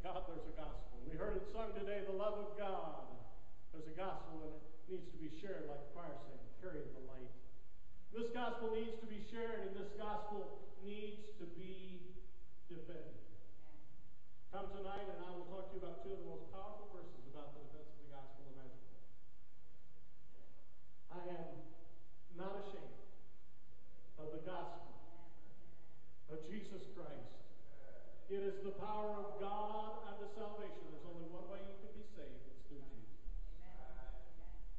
God there's a gospel. We heard it sung today, the love of God. There's a gospel and it needs to be shared, like the choir sang, carry the light. This gospel needs to be shared and this gospel needs to be defended. Come tonight and I will talk to you about two of the most powerful verses about the defense of the gospel imaginable. I am not ashamed of the gospel of Jesus Christ. It is the power of God unto salvation. There's only one way you can be saved. It's through Jesus.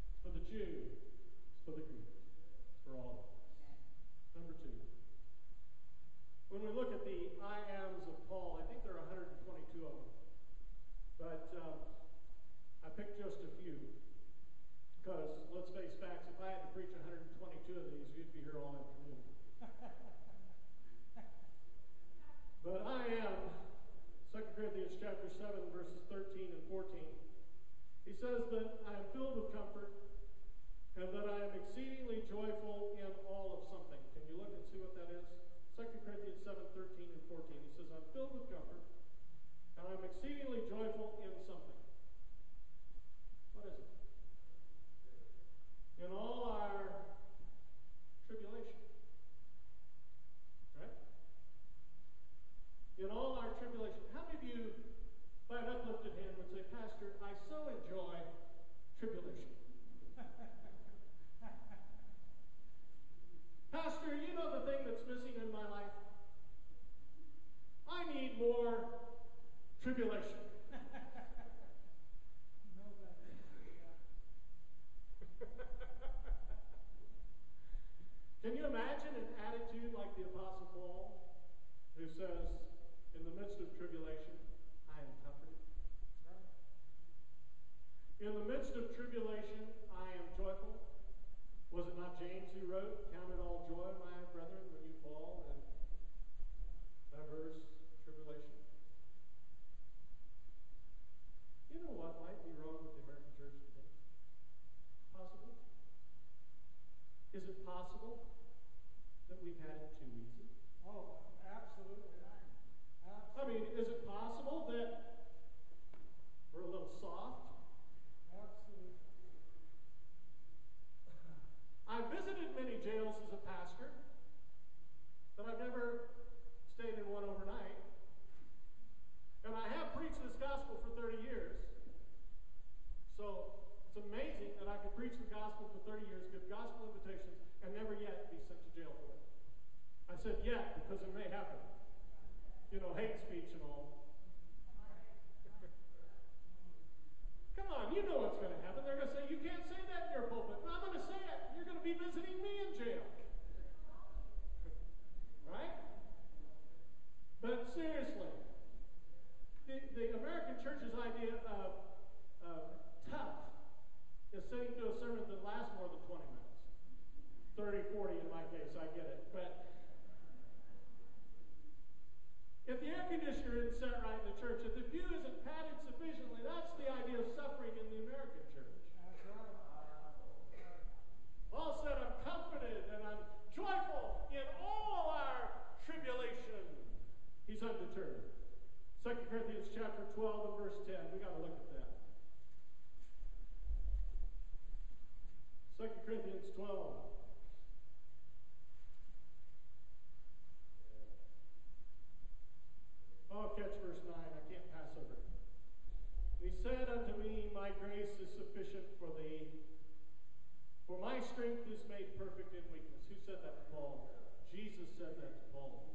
It's for the Jew. It's for the Greek. It's for all of us. Number two. When we look at the I ams of Paul, I think there are 122 of them. But I picked just a few. Because, let's face facts, if I had to preach 122 of these, you'd be here all afternoon. But I am, 2 Corinthians chapter 7, verses 13 and 14. He says that I am filled with comfort and that I am exceedingly joyful in all of something. Can you look and see what that is? 2 Corinthians 7, 13 and 14. He says, I'm filled with comfort and I'm exceedingly joyful in something. What is it? In all our tribulation. Right? In all our tribulation. How many of you, by an uplifted hand, would say, Pastor, I so enjoy tribulation? Pastor, you know the thing that's missing in my life? I need more tribulation. Can you imagine an attitude like the Apostle Paul, who says, in the midst of tribulation, I am comforted? In the midst of tribulation, I am joyful. Was it not James who wrote, count it all joy, my brethren, when you fall in diverse tribulation? You know what might be wrong with the American church today? Possibly. Is it possible that we've had it too easy? Oh, absolutely. I mean, is it possible that we're a little soft? Absolutely. I've visited many jails as a pastor, but I've never stayed in one overnight. And I have preached this gospel for 30 years. So it's amazing that I could preach the gospel for 30 years, give gospel invitations, and never yet be sent to jail for it. I said yet because it may happen. You know, hate speech and all. Come on, you know what's going to happen. They're going to say, you can't say that in your pulpit. No, I'm going to say it. You're going to be visiting me in jail. Right? But seriously, the American church's idea of tough is sitting through a sermon that lasts more than 20 minutes. 30, 40 in my case, I get it. But if the air conditioner isn't set right in the church, if the pew isn't padded sufficiently, that's the idea of suffering in the American church. That's right. Paul said, I'm comforted and I'm joyful in all our tribulation. He's undeterred. 2 Corinthians chapter 12 and verse 10. We got to look at that. 2 Corinthians 12. Oh, catch verse 9. I can't pass over it. He said unto me, my grace is sufficient for thee, for my strength is made perfect in weakness. Who said that to Paul? Jesus said that to Paul.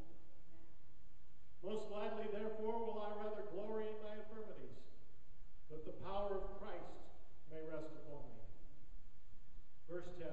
Most gladly, therefore, will I rather glory in my infirmities, that the power of Christ may rest upon me. Verse 10.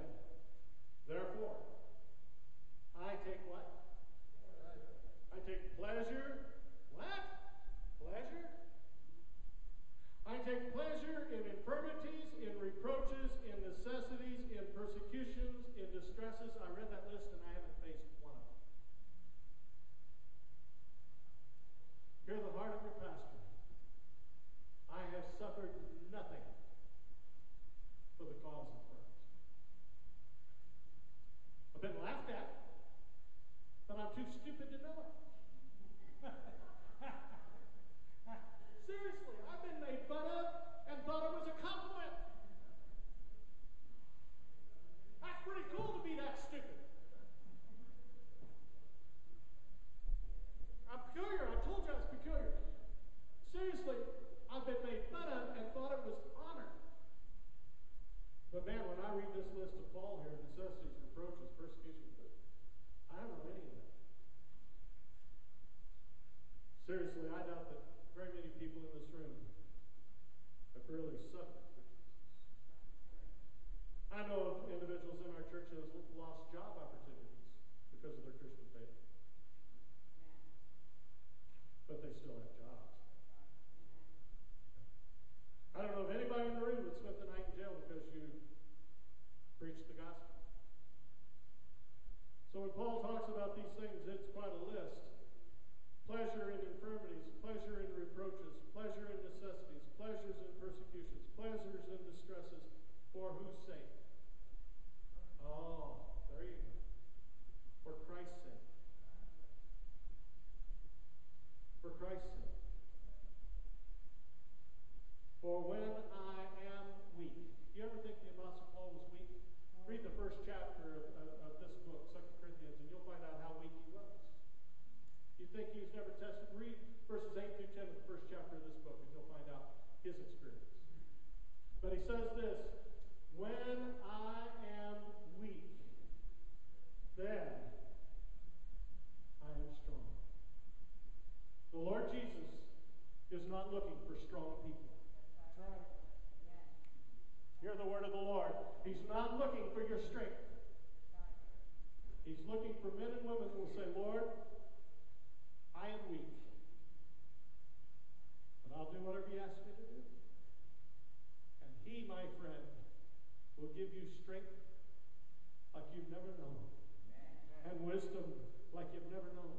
looking for strong people. That's right. Hear the word of the Lord. He's not looking for your strength. He's looking for men and women who will say, Lord, I am weak, but I'll do whatever you ask me to do. And He, my friend, will give you strength like you've never known, and wisdom like you've never known,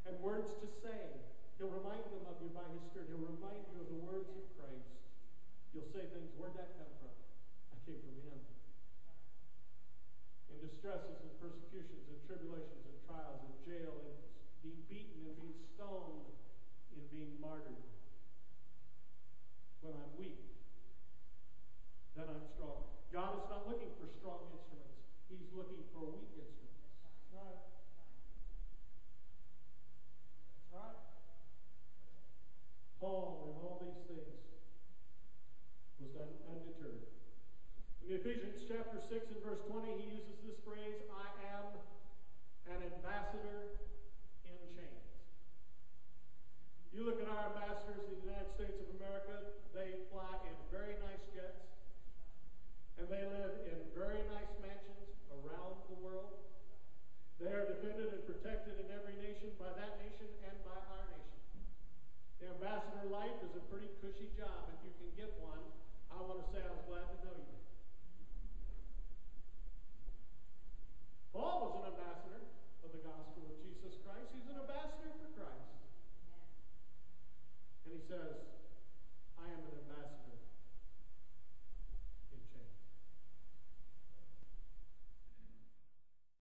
and words to say. He'll remind them of you by His Spirit. He'll remind you of the words of Christ. You'll say things, where'd that come from? I came from Him. In distresses and persecutions and tribulations and trials and jail and being beaten and being stoned